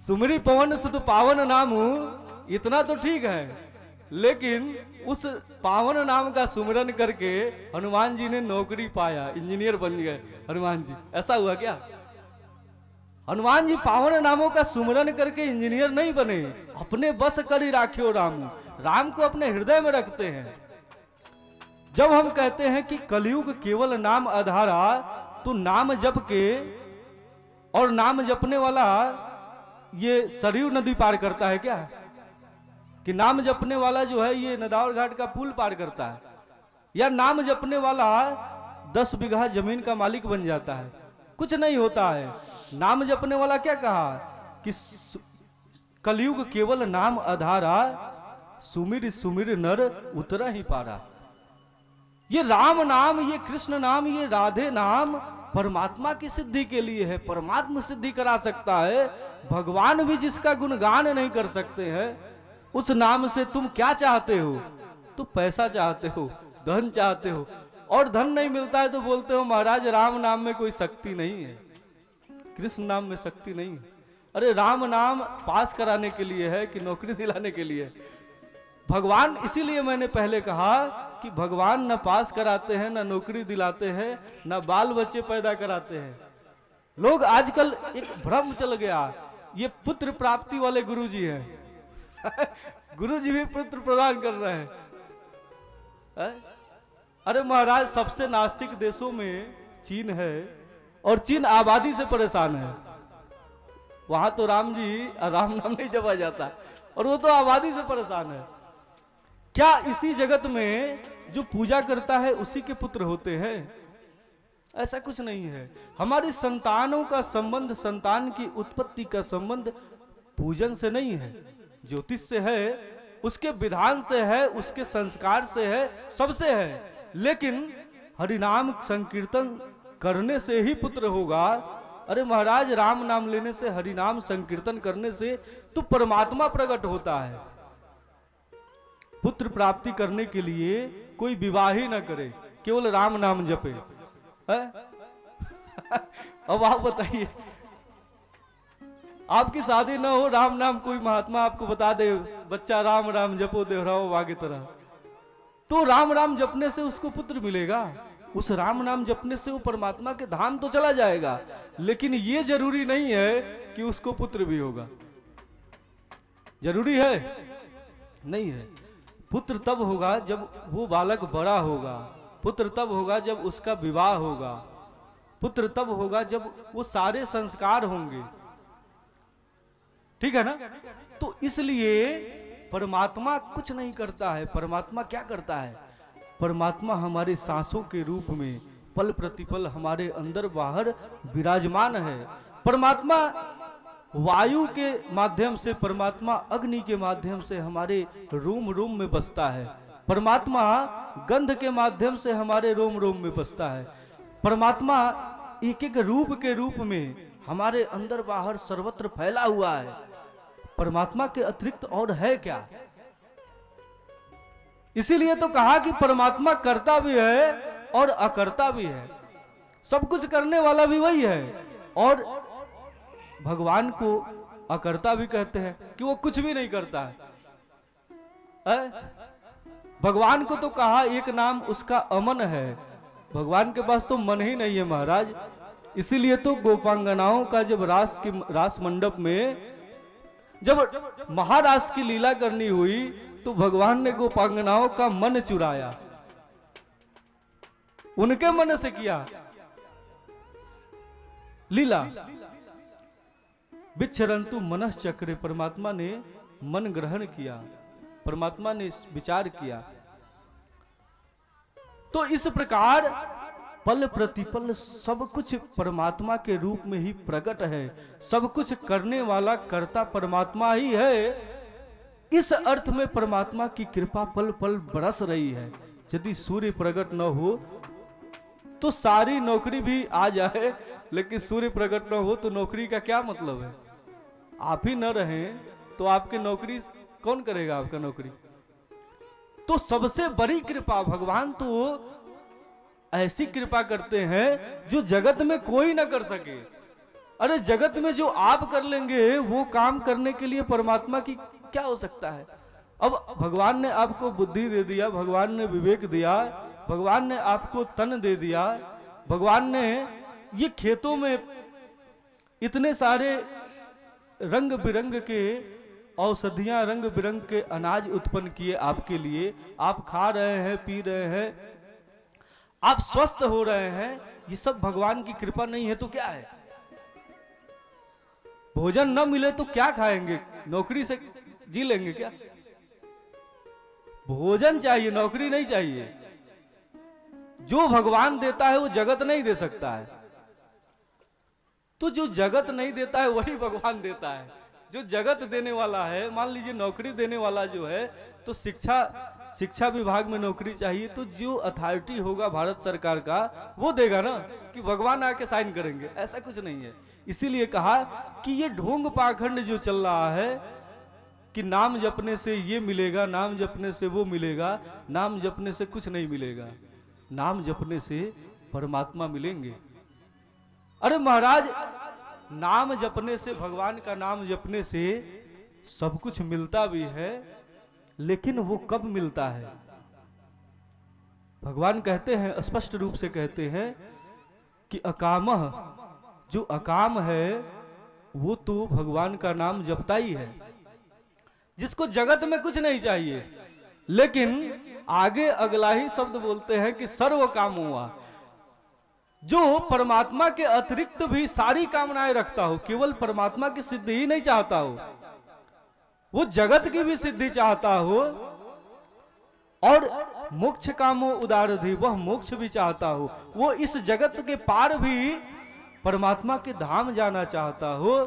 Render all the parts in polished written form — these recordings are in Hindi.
सुमरी पवन सुत पावन नामू, इतना तो ठीक है, लेकिन उस पावन नाम का सुमिरन करके हनुमान जी ने नौकरी पाया, इंजीनियर बन गए हनुमान जी। ऐसा हुआ क्या? हनुमान जी पावन नामों का सुमिरन करके इंजीनियर नहीं बने, अपने बस कर ही राखियो राम, राम को अपने हृदय में रखते हैं। जब हम कहते हैं कि कलयुग केवल नाम आधारा, तो नाम जप के और नाम जपने वाला ये सरयू नदी पार करता है क्या? कि नाम जपने वाला जो है ये नदावर घाट का पुल पार करता है, या नाम जपने वाला 10 बीघा जमीन का मालिक बन जाता है? कुछ नहीं होता है। नाम जपने वाला क्या कहा कि कलयुग केवल नाम आधारा, सुमिर सुमिर नर उतरा ही पारा। ये राम नाम, ये कृष्ण नाम, ये राधे नाम परमात्मा की सिद्धि के लिए है, परमात्मा सिद्धि करा सकता है। भगवान भी जिसका गुणगान नहीं कर सकते हैं, उस नाम से तुम क्या चाहते हो? तो पैसा चाहते हो, धन चाहते हो, और धन नहीं मिलता है तो बोलते हो महाराज राम नाम में कोई शक्ति नहीं है, कृष्ण नाम में शक्ति नहीं है। अरे राम नाम पास कराने के लिए है कि नौकरी दिलाने के लिए? भगवान, इसीलिए मैंने पहले कहा कि भगवान न पास कराते हैं, न नौकरी दिलाते हैं, न बाल बच्चे पैदा कराते हैं। लोग आजकल एक भ्रम चल गया, ये पुत्र प्राप्ति वाले गुरुजी हैं। गुरुजी भी पुत्र प्रदान कर रहे हैं। अरे महाराज, सबसे नास्तिक देशों में चीन है, और चीन आबादी से परेशान है। वहां तो राम जी राम नाम नहीं जपा जाता, और वो तो आबादी से परेशान है। क्या इसी जगत में जो पूजा करता है उसी के पुत्र होते हैं? ऐसा कुछ नहीं है। हमारी संतानों का संबंध, संतान की उत्पत्ति का संबंध पूजन से नहीं है, ज्योतिष से है, उसके विधान से है, उसके संस्कार से है, सबसे है। लेकिन हरिनाम संकीर्तन करने से ही पुत्र होगा। अरे महाराज, राम नाम लेने से, हरिनाम संकीर्तन करने से तो परमात्मा प्रकट होता है। पुत्र प्राप्ति करने के लिए कोई विवाह ही ना करे, केवल राम नाम जपे। अब आप बताइए, आपकी शादी ना हो, राम नाम कोई महात्मा आपको बता दे, बच्चा राम राम जपो दोहराओ आगे तरह, तो राम राम जपने से उसको पुत्र मिलेगा। उस राम नाम जपने से वो परमात्मा के धाम तो चला जाएगा, लेकिन ये जरूरी नहीं है कि उसको पुत्र भी होगा। जरूरी है? नहीं है। पुत्र तब होगा जब वो बालक बड़ा होगा, पुत्र तब होगा जब उसका विवाह होगा, पुत्र तब होगा जब वो सारे संस्कार होंगे। ठीक है ना? तो इसलिए परमात्मा कुछ नहीं करता है। परमात्मा क्या करता है? परमात्मा हमारे सांसों के रूप में पल प्रतिपल हमारे अंदर बाहर विराजमान है। परमात्मा वायु के माध्यम से, परमात्मा अग्नि के माध्यम से हमारे रोम रोम में बसता है। परमात्मा गंध के माध्यम से हमारे रोम रोम में बसता है। परमात्मा एक एक रूप के रूप में हमारे अंदर बाहर सर्वत्र फैला हुआ है। परमात्मा के अतिरिक्त और है क्या? इसीलिए तो कहा कि परमात्मा करता भी है और अकर्ता भी है। सब कुछ करने वाला भी वही है, और भगवान को अकर्ता भी कहते हैं कि वो कुछ भी नहीं करता है। भगवान को तो कहा एक नाम उसका अमन है। भगवान के पास तो मन ही नहीं है महाराज। इसीलिए तो गोपांगनाओं का जब रास मंडप में जब महारास की लीला करनी हुई, तो भगवान ने गोपांगनाओं का मन चुराया, उनके मन से किया लीला। विचरंतु मनस चक्रे, परमात्मा ने मन ग्रहण किया, परमात्मा ने विचार किया। तो इस प्रकार पल प्रतिपल सब कुछ परमात्मा के रूप में ही प्रकट है। सब कुछ करने वाला कर्ता परमात्मा ही है। इस अर्थ में परमात्मा की कृपा पल पल बरस रही है। यदि सूर्य प्रकट न हो तो सारी नौकरी भी आ जाए, लेकिन सूर्य प्रकट न हो तो नौकरी का क्या मतलब है? आप ही न रहें तो आपकी नौकरी कौन करेगा? आपका नौकरी तो सबसे बड़ी कृपा, भगवान तो ऐसी कृपा करते हैं जो जगत में कोई ना कर सके। अरे जगत में जो आप कर लेंगे वो काम करने के लिए परमात्मा की क्या हो सकता है। अब भगवान ने आपको बुद्धि दे दिया, भगवान ने विवेक दिया, भगवान ने आपको तन दे दिया, भगवान ने ये खेतों में इतने सारे रंग बिरंग के औषधियां, रंग बिरंग के अनाज उत्पन्न किए आपके लिए। आप खा रहे हैं, पी रहे हैं, आप स्वस्थ हो रहे हैं। ये सब भगवान की कृपा नहीं है तो क्या है। भोजन न मिले तो क्या खाएंगे, नौकरी से जी लेंगे क्या। भोजन चाहिए, नौकरी नहीं चाहिए। जो भगवान देता है वो जगत नहीं दे सकता है। तो जो जगत नहीं देता है वही भगवान देता है। जो जगत देने वाला है, मान लीजिए नौकरी देने वाला जो है, तो शिक्षा विभाग में नौकरी चाहिए तो जो अथॉरिटी होगा भारत सरकार का वो देगा ना, कि भगवान आके साइन करेंगे, ऐसा कुछ नहीं है। इसीलिए कहा कि ये ढोंग पाखंड जो चल रहा है कि नाम जपने से ये मिलेगा, नाम जपने से वो मिलेगा, नाम जपने से कुछ नहीं मिलेगा, नाम जपने से परमात्मा मिलेंगे। अरे महाराज, नाम जपने से, भगवान का नाम जपने से सब कुछ मिलता भी है, लेकिन वो कब मिलता है। भगवान कहते हैं, स्पष्ट रूप से कहते हैं कि अकामः, जो अकाम है वो तो भगवान का नाम जपता ही है, जिसको जगत में कुछ नहीं चाहिए। लेकिन आगे अगला ही शब्द बोलते हैं कि सर्व काम हुआ, जो परमात्मा के अतिरिक्त भी सारी कामनाएं रखता हो, केवल परमात्मा की सिद्धि ही नहीं चाहता हो, वो जगत की भी सिद्धि चाहता हो, और मोक्ष कामो उदारधि, वह मोक्ष भी चाहता हो, वो इस जगत के पार भी परमात्मा के धाम जाना चाहता हो,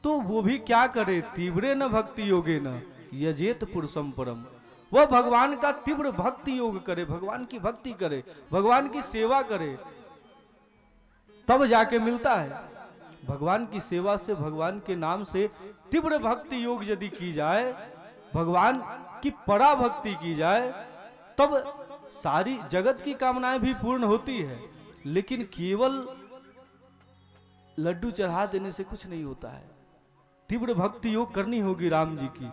तो वो भी क्या करे, तीव्रे न भक्ति योगे न यजेत पुरुषम परम। वह भगवान का तीव्र भक्ति योग करे, भगवान की भक्ति करे, भगवान की सेवा करे, तब जाके मिलता है। भगवान की सेवा से, भगवान के नाम से तीव्र भक्ति योग यदि की जाए, भगवान की पराभक्ति की जाए, तब सारी जगत की कामनाएं भी पूर्ण होती है। लेकिन केवल लड्डू चढ़ा देने से कुछ नहीं होता है। तीव्र भक्ति योग करनी होगी राम जी की।